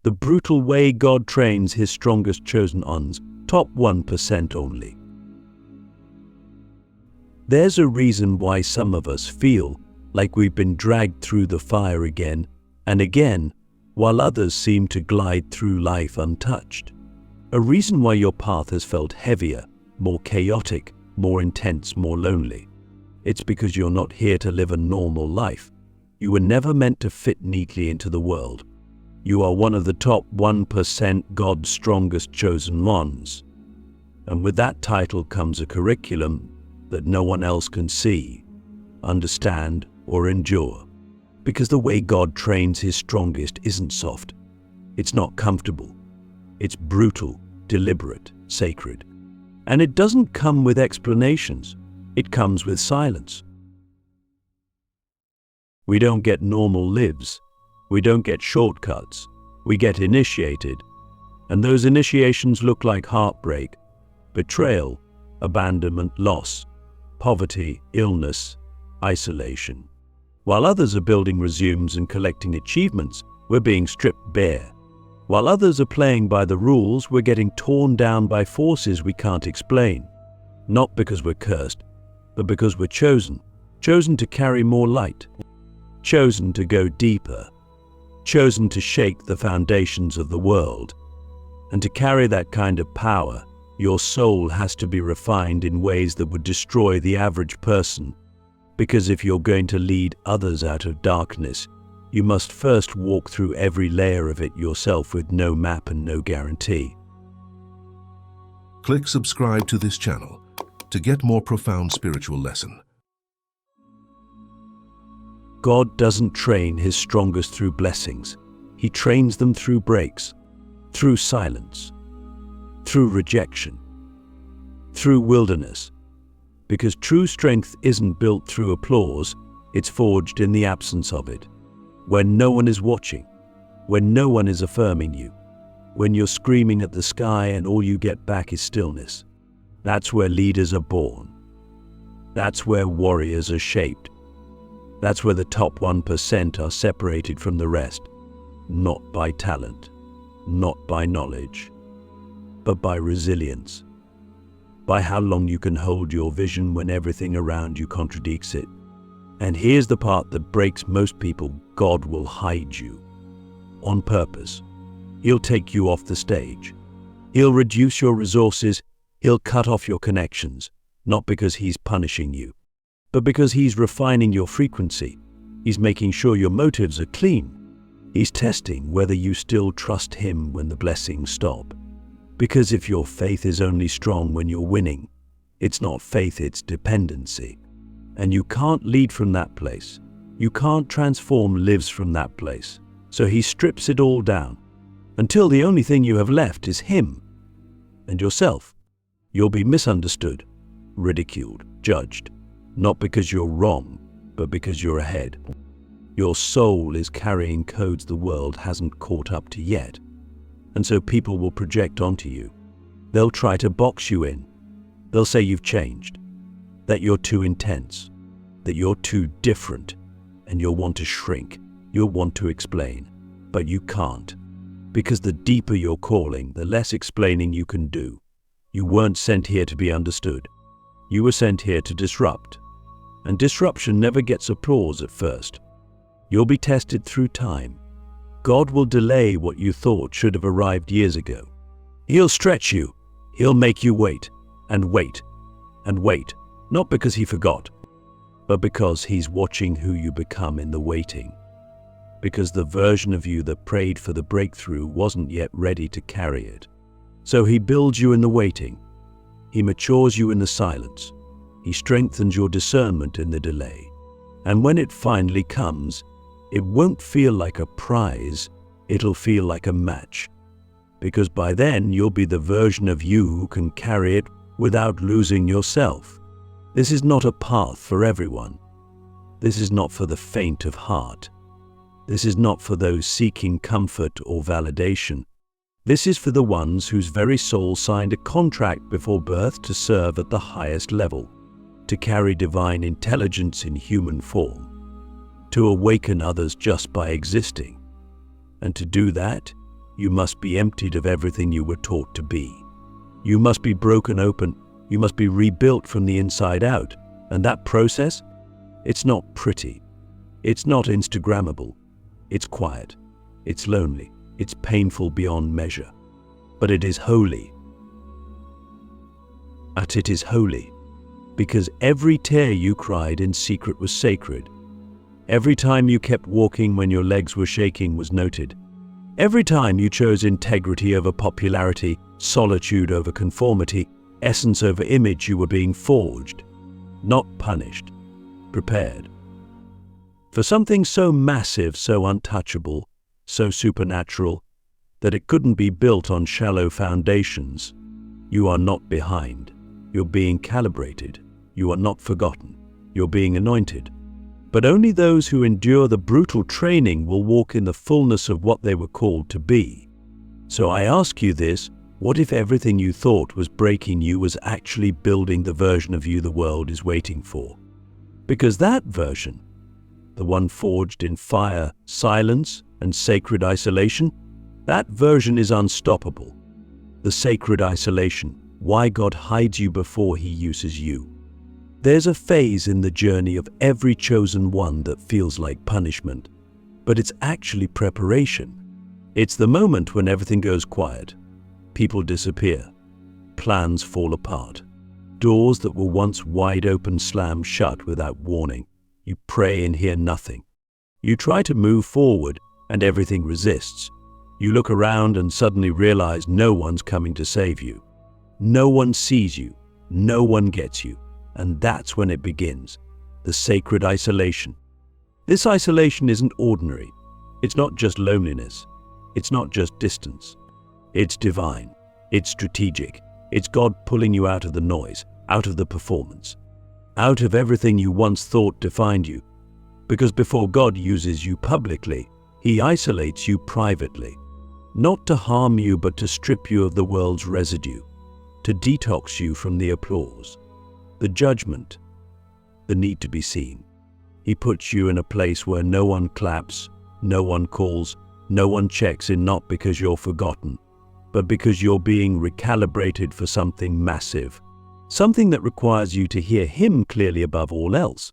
The brutal way God trains his strongest chosen ones, top 1% only. There's a reason why some of us feel like we've been dragged through the fire again and again, while others seem to glide through life untouched. A reason why your path has felt heavier, more chaotic, more intense, more lonely. It's because you're not here to live a normal life. You were never meant to fit neatly into the world. You are one of the top 1%, God's strongest chosen ones. And with that title comes a curriculum that no one else can see, understand, or endure. Because the way God trains his strongest isn't soft. It's not comfortable. It's brutal, deliberate, sacred. And it doesn't come with explanations. It comes with silence. We don't get normal lives. We don't get shortcuts. We get initiated. And those initiations look like heartbreak, betrayal, abandonment, loss, poverty, illness, isolation. While others are building resumes and collecting achievements, we're being stripped bare. While others are playing by the rules, we're getting torn down by forces we can't explain. Not because we're cursed, but because we're chosen. Chosen to carry more light. Chosen to go deeper. Chosen to shake the foundations of the world. And to carry that kind of power, your soul has to be refined in ways that would destroy the average person. Because if you're going to lead others out of darkness, you must first walk through every layer of it yourself with no map and no guarantee. Click subscribe to this channel to get more profound spiritual lesson. God doesn't train his strongest through blessings. He trains them through breaks, through silence, through rejection, through wilderness. Because true strength isn't built through applause, it's forged in the absence of it. When no one is watching, when no one is affirming you, when you're screaming at the sky and all you get back is stillness. That's where leaders are born. That's where warriors are shaped. That's where the top 1% are separated from the rest, not by talent, not by knowledge, but by resilience. By how long you can hold your vision when everything around you contradicts it. And here's the part that breaks most people: God will hide you. On purpose. He'll take you off the stage. He'll reduce your resources. He'll cut off your connections, not because he's punishing you, but because he's refining your frequency. He's making sure your motives are clean. He's testing whether you still trust him when the blessings stop. Because if your faith is only strong when you're winning, it's not faith, it's dependency. And you can't lead from that place. You can't transform lives from that place. So he strips it all down, until the only thing you have left is him and yourself. You'll be misunderstood, ridiculed, judged, not because you're wrong, but because you're ahead. Your soul is carrying codes the world hasn't caught up to yet. And so people will project onto you. They'll try to box you in. They'll say you've changed, that you're too intense, that you're too different, and you'll want to shrink. You'll want to explain, but you can't. Because the deeper your calling, the less explaining you can do. You weren't sent here to be understood. You were sent here to disrupt. And disruption never gets applause at first. You'll be tested through time. God will delay what you thought should have arrived years ago. He'll stretch you. He'll make you wait, and wait, and wait. Not because he forgot, but because he's watching who you become in the waiting. Because the version of you that prayed for the breakthrough wasn't yet ready to carry it. So he builds you in the waiting. He matures you in the silence. He strengthens your discernment in the delay. And when it finally comes, it won't feel like a prize, it'll feel like a match. Because by then you'll be the version of you who can carry it without losing yourself. This is not a path for everyone. This is not for the faint of heart. This is not for those seeking comfort or validation. This is for the ones whose very soul signed a contract before birth to serve at the highest level, to carry divine intelligence in human form, to awaken others just by existing. And to do that, You must be emptied of everything you were taught to be. You must be broken open. You must be rebuilt from the inside out. And that process? It's not pretty. It's not Instagrammable. It's quiet. It's lonely. It's painful beyond measure. But it is holy. And it is holy. Because every tear you cried in secret was sacred. Every time you kept walking when your legs were shaking was noted. Every time you chose integrity over popularity, solitude over conformity, essence over image, you were being forged, not punished, prepared. For something so massive, so untouchable, so supernatural, that it couldn't be built on shallow foundations. You are not behind. You're being calibrated. You are not forgotten. You're being anointed. But only those who endure the brutal training will walk in the fullness of what they were called to be. So I ask you this, what if everything you thought was breaking you was actually building the version of you the world is waiting for? Because that version, the one forged in fire, silence, and sacred isolation, that version is unstoppable. The sacred isolation, why God hides you before He uses you. There's a phase in the journey of every chosen one that feels like punishment, but it's actually preparation. It's the moment when everything goes quiet. People disappear. Plans fall apart. Doors that were once wide open slam shut without warning. You pray and hear nothing. You try to move forward and everything resists. You look around and suddenly realize no one's coming to save you. No one sees you. No one gets you. And that's when it begins, the sacred isolation. This isolation isn't ordinary. It's not just loneliness. It's not just distance. It's divine. It's strategic. It's God pulling you out of the noise, out of the performance, out of everything you once thought defined you. Because before God uses you publicly, He isolates you privately. Not to harm you, but to strip you of the world's residue, to detox you from the applause, the judgment, the need to be seen. He puts you in a place where no one claps, no one calls, no one checks in, not because you're forgotten, but because you're being recalibrated for something massive, something that requires you to hear Him clearly above all else.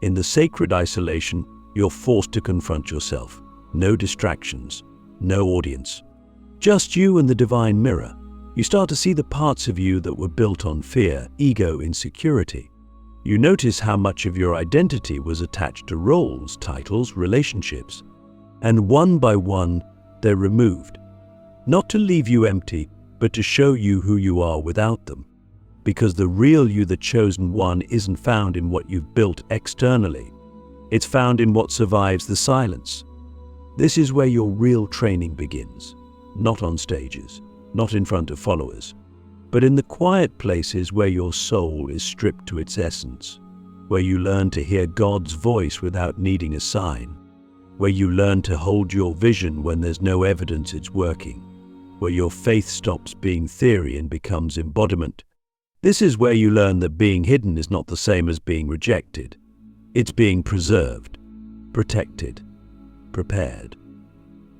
In the sacred isolation, you're forced to confront yourself. No distractions, no audience. Just you and the divine mirror. You start to see the parts of you that were built on fear, ego, insecurity. You notice how much of your identity was attached to roles, titles, relationships. And one by one, they're removed. Not to leave you empty, but to show you who you are without them. Because the real you, the chosen one, isn't found in what you've built externally. It's found in what survives the silence. This is where your real training begins. Not on stages. Not in front of followers, but in the quiet places where your soul is stripped to its essence, where you learn to hear God's voice without needing a sign, where you learn to hold your vision when there's no evidence it's working, where your faith stops being theory and becomes embodiment. This is where you learn that being hidden is not the same as being rejected. It's being preserved, protected, prepared.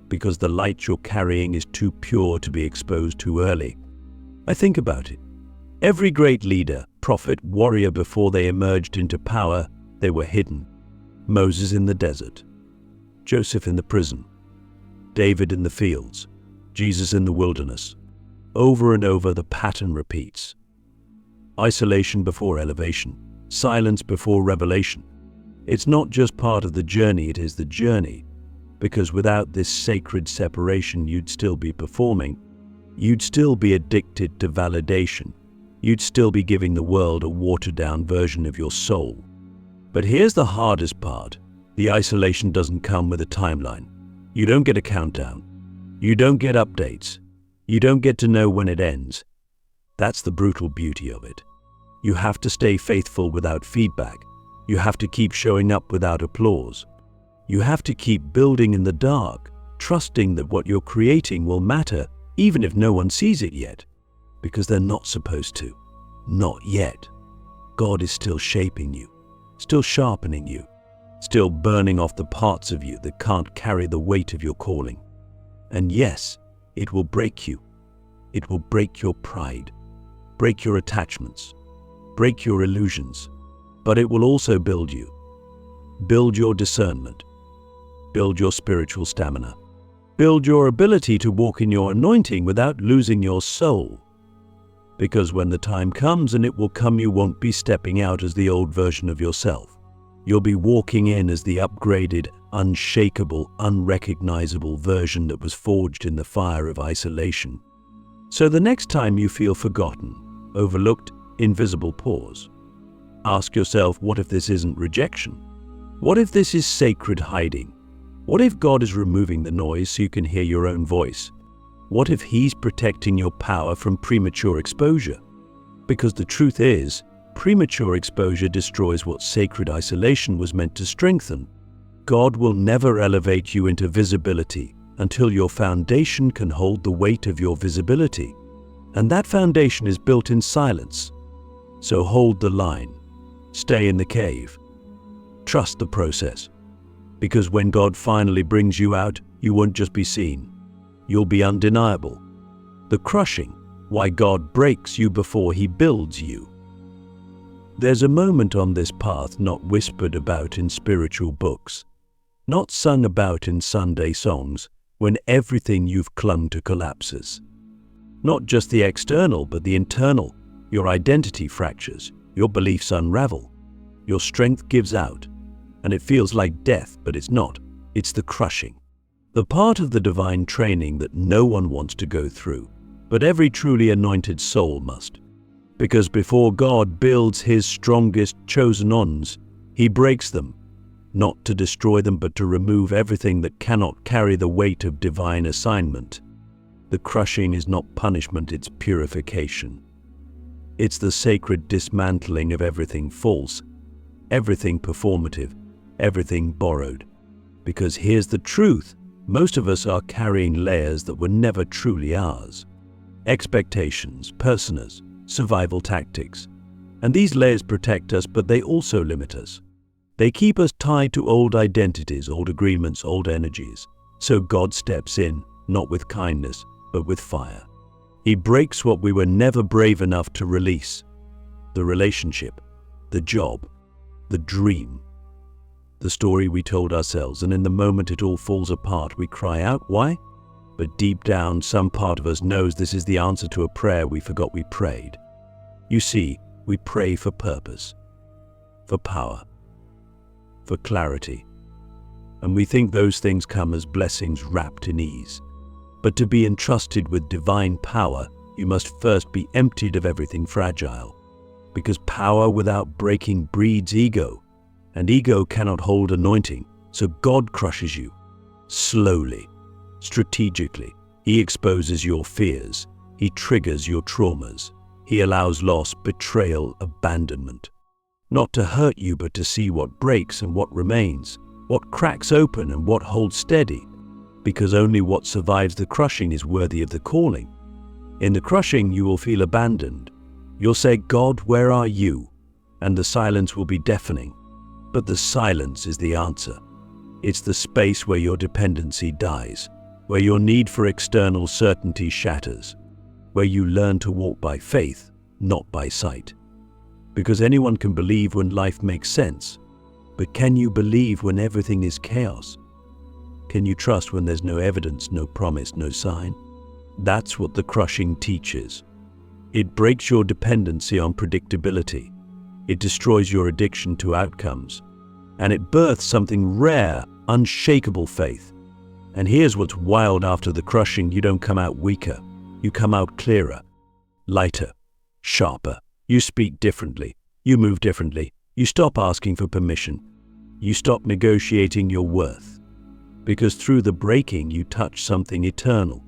Because the light you're carrying is too pure to be exposed too early. I think about it. Every great leader, prophet, warrior, before they emerged into power, they were hidden. Moses in the desert, Joseph in the prison, David in the fields, Jesus in the wilderness. Over and over the pattern repeats. Isolation before elevation, silence before revelation. It's not just part of the journey, it is the journey. Because without this sacred separation, you'd still be performing. You'd still be addicted to validation. You'd still be giving the world a watered-down version of your soul. But here's the hardest part. The isolation doesn't come with a timeline. You don't get a countdown. You don't get updates. You don't get to know when it ends. That's the brutal beauty of it. You have to stay faithful without feedback. You have to keep showing up without applause. You have to keep building in the dark, trusting that what you're creating will matter, even if no one sees it yet. Because they're not supposed to. Not yet. God is still shaping you, still sharpening you, still burning off the parts of you that can't carry the weight of your calling. And yes, It will break you. It will break your pride, break your attachments, break your illusions, but it will also build you. Build your discernment. Build your spiritual stamina. Build your ability to walk in your anointing without losing your soul. Because when the time comes, and it will come, you won't be stepping out as the old version of yourself. You'll be walking in as the upgraded, unshakable, unrecognizable version that was forged in the fire of isolation. So the next time you feel forgotten, overlooked, invisible, pause. Ask yourself, what if this isn't rejection? What if this is sacred hiding? What if God is removing the noise so you can hear your own voice? What if He's protecting your power from premature exposure? Because the truth is, premature exposure destroys what sacred isolation was meant to strengthen. God will never elevate you into visibility until your foundation can hold the weight of your visibility. And that foundation is built in silence. So hold the line. Stay in the cave. Trust the process. Because when God finally brings you out, you won't just be seen. You'll be undeniable. The crushing, why God breaks you before He builds you. There's a moment on this path not whispered about in spiritual books, not sung about in Sunday songs, when everything you've clung to collapses. Not just the external, but the internal. Your identity fractures, your beliefs unravel, your strength gives out, and it feels like death, but it's not. It's the crushing. The part of the divine training that no one wants to go through, but every truly anointed soul must. Because before God builds His strongest chosen ones, He breaks them, not to destroy them, but to remove everything that cannot carry the weight of divine assignment. The crushing is not punishment, it's purification. It's the sacred dismantling of everything false, everything performative, everything borrowed. Because here's the truth. Most of us are carrying layers that were never truly ours. Expectations, personas, survival tactics. And these layers protect us, but they also limit us. They keep us tied to old identities, old agreements, old energies. So God steps in, not with kindness, but with fire. He breaks what we were never brave enough to release. The relationship, the job, the dream. The story we told ourselves, and in the moment it all falls apart, we cry out, why? But deep down, some part of us knows this is the answer to a prayer we forgot we prayed. You see, we pray for purpose, for power, for clarity. And we think those things come as blessings wrapped in ease. But to be entrusted with divine power, you must first be emptied of everything fragile. Because power without breaking breeds ego. And ego cannot hold anointing, so God crushes you. Slowly, strategically, He exposes your fears. He triggers your traumas. He allows loss, betrayal, abandonment. Not to hurt you, but to see what breaks and what remains, what cracks open and what holds steady. Because only what survives the crushing is worthy of the calling. In the crushing, you will feel abandoned. You'll say, God, where are you? And the silence will be deafening. But the silence is the answer. It's the space where your dependency dies, where your need for external certainty shatters, where you learn to walk by faith, not by sight. Because anyone can believe when life makes sense, but can you believe when everything is chaos? Can you trust when there's no evidence, no promise, no sign? That's what the crushing teaches. It breaks your dependency on predictability. It destroys your addiction to outcomes. And it births something rare, unshakable faith. And here's what's wild: after the crushing, you don't come out weaker. You come out clearer, lighter, sharper. You speak differently. You move differently. You stop asking for permission. You stop negotiating your worth. Because through the breaking, you touch something eternal.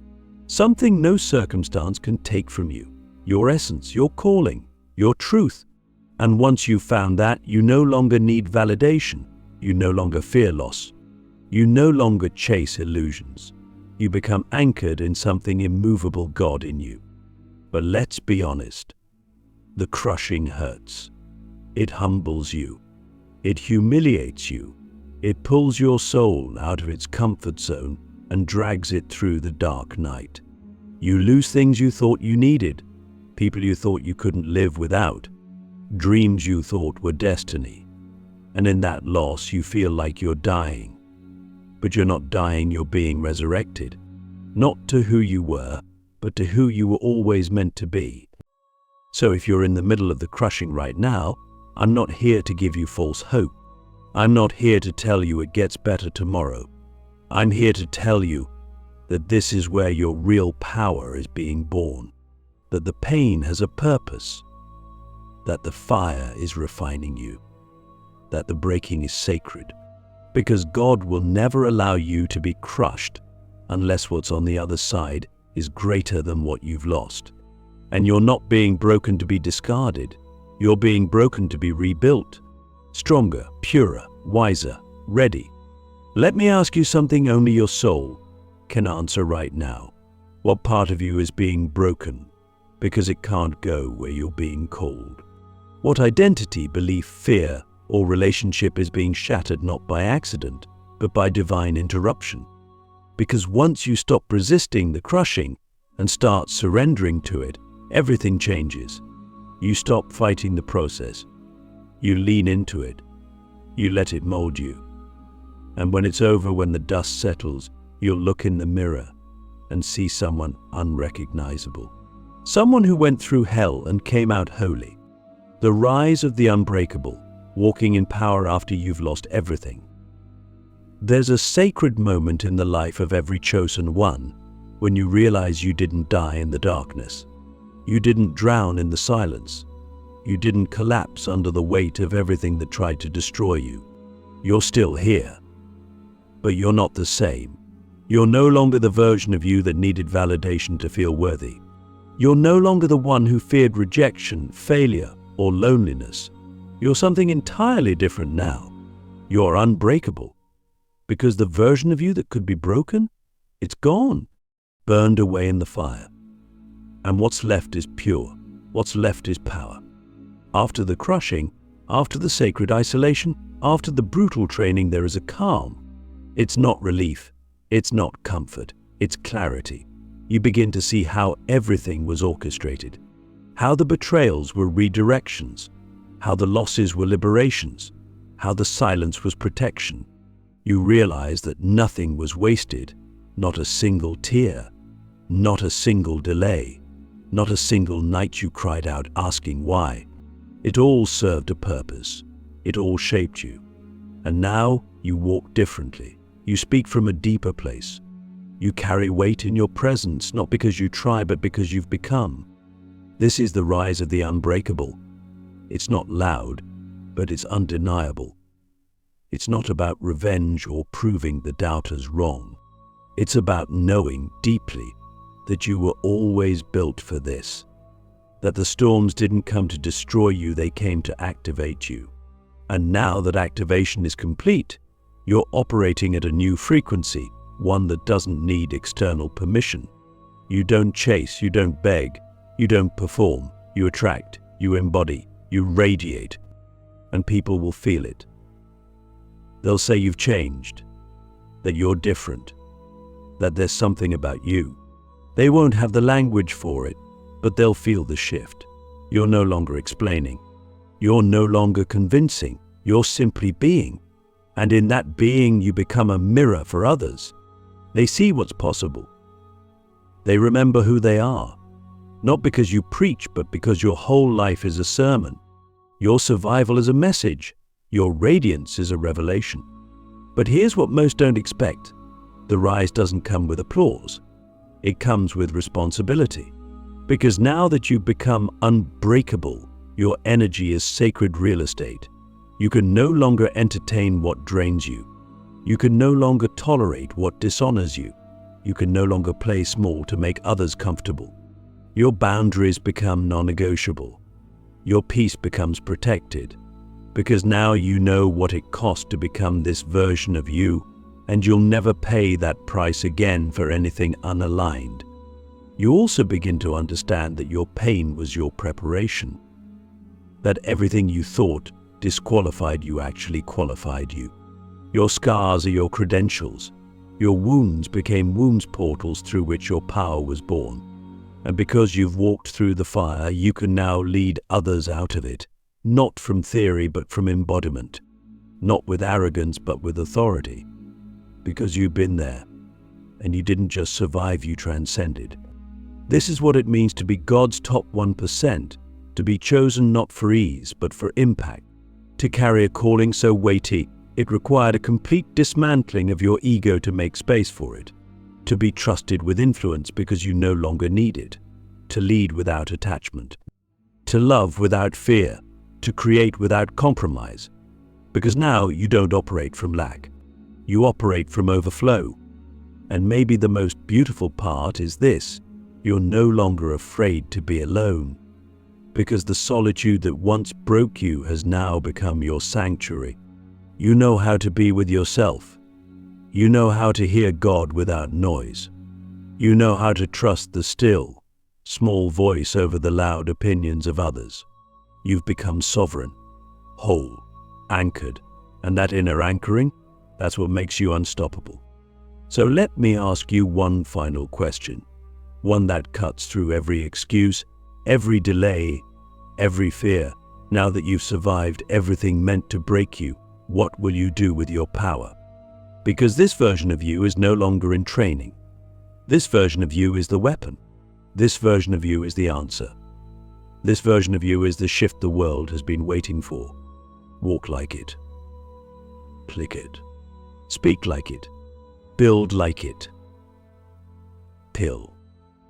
Something no circumstance can take from you. Your essence, your calling, your truth. And once you've found that, you no longer need validation. You no longer fear loss. You no longer chase illusions. You become anchored in something immovable, God in you. But let's be honest. The crushing hurts. It humbles you. It humiliates you. It pulls your soul out of its comfort zone and drags it through the dark night. You lose things you thought you needed, people you thought you couldn't live without, dreams you thought were destiny. And in that loss, you feel like you're dying. But you're not dying, you're being resurrected. Not to who you were, but to who you were always meant to be. So if you're in the middle of the crushing right now, I'm not here to give you false hope. I'm not here to tell you it gets better tomorrow. I'm here to tell you that this is where your real power is being born, that the pain has a purpose, that the fire is refining you, that the breaking is sacred, because God will never allow you to be crushed unless what's on the other side is greater than what you've lost. And you're not being broken to be discarded. You're being broken to be rebuilt, stronger, purer, wiser, ready. Let me ask you something only your soul can answer right now. What part of you is being broken because it can't go where you're being called? What identity, belief, fear, or relationship is being shattered not by accident, but by divine interruption? Because once you stop resisting the crushing and start surrendering to it, everything changes. You stop fighting the process. You lean into it. You let it mold you. And when it's over, when the dust settles, you'll look in the mirror and see someone unrecognizable. Someone who went through hell and came out holy. The rise of the unbreakable, walking in power after you've lost everything. There's a sacred moment in the life of every chosen one when you realize you didn't die in the darkness. You didn't drown in the silence. You didn't collapse under the weight of everything that tried to destroy you. You're still here, but you're not the same. You're no longer the version of you that needed validation to feel worthy. You're no longer the one who feared rejection, failure, or loneliness. You're something entirely different now. You're unbreakable. Because the version of you that could be broken, it's gone, burned away in the fire. And what's left is pure. What's left is power. After the crushing, after the sacred isolation, after the brutal training, there is a calm. It's not relief. It's not comfort. It's clarity. You begin to see how everything was orchestrated, how the betrayals were redirections, how the losses were liberations, how the silence was protection. You realize that nothing was wasted, not a single tear, not a single delay, not a single night you cried out asking why. It all served a purpose. It all shaped you. And now you walk differently. You speak from a deeper place. You carry weight in your presence, not because you try, but because you've become. This is the rise of the unbreakable. It's not loud, but it's undeniable. It's not about revenge or proving the doubters wrong. It's about knowing deeply that you were always built for this. That the storms didn't come to destroy you, they came to activate you. And now that activation is complete, you're operating at a new frequency, one that doesn't need external permission. You don't chase, you don't beg, you don't perform, you attract, you embody, you radiate, and people will feel it. They'll say you've changed, that you're different, that there's something about you. They won't have the language for it, but they'll feel the shift. You're no longer explaining. You're no longer convincing. You're simply being. And in that being, you become a mirror for others. They see what's possible. They remember who they are, not because you preach, but because your whole life is a sermon. Your survival is a message. Your radiance is a revelation. But here's what most don't expect. The rise doesn't come with applause. It comes with responsibility. Because now that you've become unbreakable, your energy is sacred real estate. You can no longer entertain what drains you. You can no longer tolerate what dishonors you. You can no longer play small to make others comfortable. Your boundaries become non-negotiable. Your peace becomes protected. Because now you know what it cost to become this version of you, and you'll never pay that price again for anything unaligned. You also begin to understand that your pain was your preparation, that everything you thought disqualified you actually qualified you. Your scars are your credentials. Your wounds became wounds portals through which your power was born. And because you've walked through the fire, you can now lead others out of it, not from theory but from embodiment, not with arrogance but with authority, because you've been there, and you didn't just survive, you transcended. This is what it means to be God's top 1%, to be chosen not for ease but for impact, to carry a calling so weighty it required a complete dismantling of your ego to make space for it, to be trusted with influence because you no longer need it, to lead without attachment, to love without fear, to create without compromise, because now you don't operate from lack, you operate from overflow. And maybe the most beautiful part is this: you're no longer afraid to be alone, because the solitude that once broke you has now become your sanctuary. You know how to be with yourself. You know how to hear God without noise. You know how to trust the still, small voice over the loud opinions of others. You've become sovereign, whole, anchored, and that inner anchoring, that's what makes you unstoppable. So let me ask you one final question, one that cuts through every excuse, every delay, every fear. Now that you've survived everything meant to break you, what will you do with your power? Because this version of you is no longer in training. This version of you is the weapon. This version of you is the answer. This version of you is the shift the world has been waiting for. Walk like it. Click it. Speak like it. Build like it. Pill.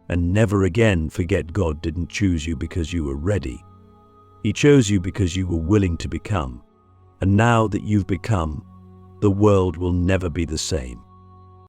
And never again forget God didn't choose you because you were ready. He chose you because you were willing to become. And now that you've become, the world will never be the same.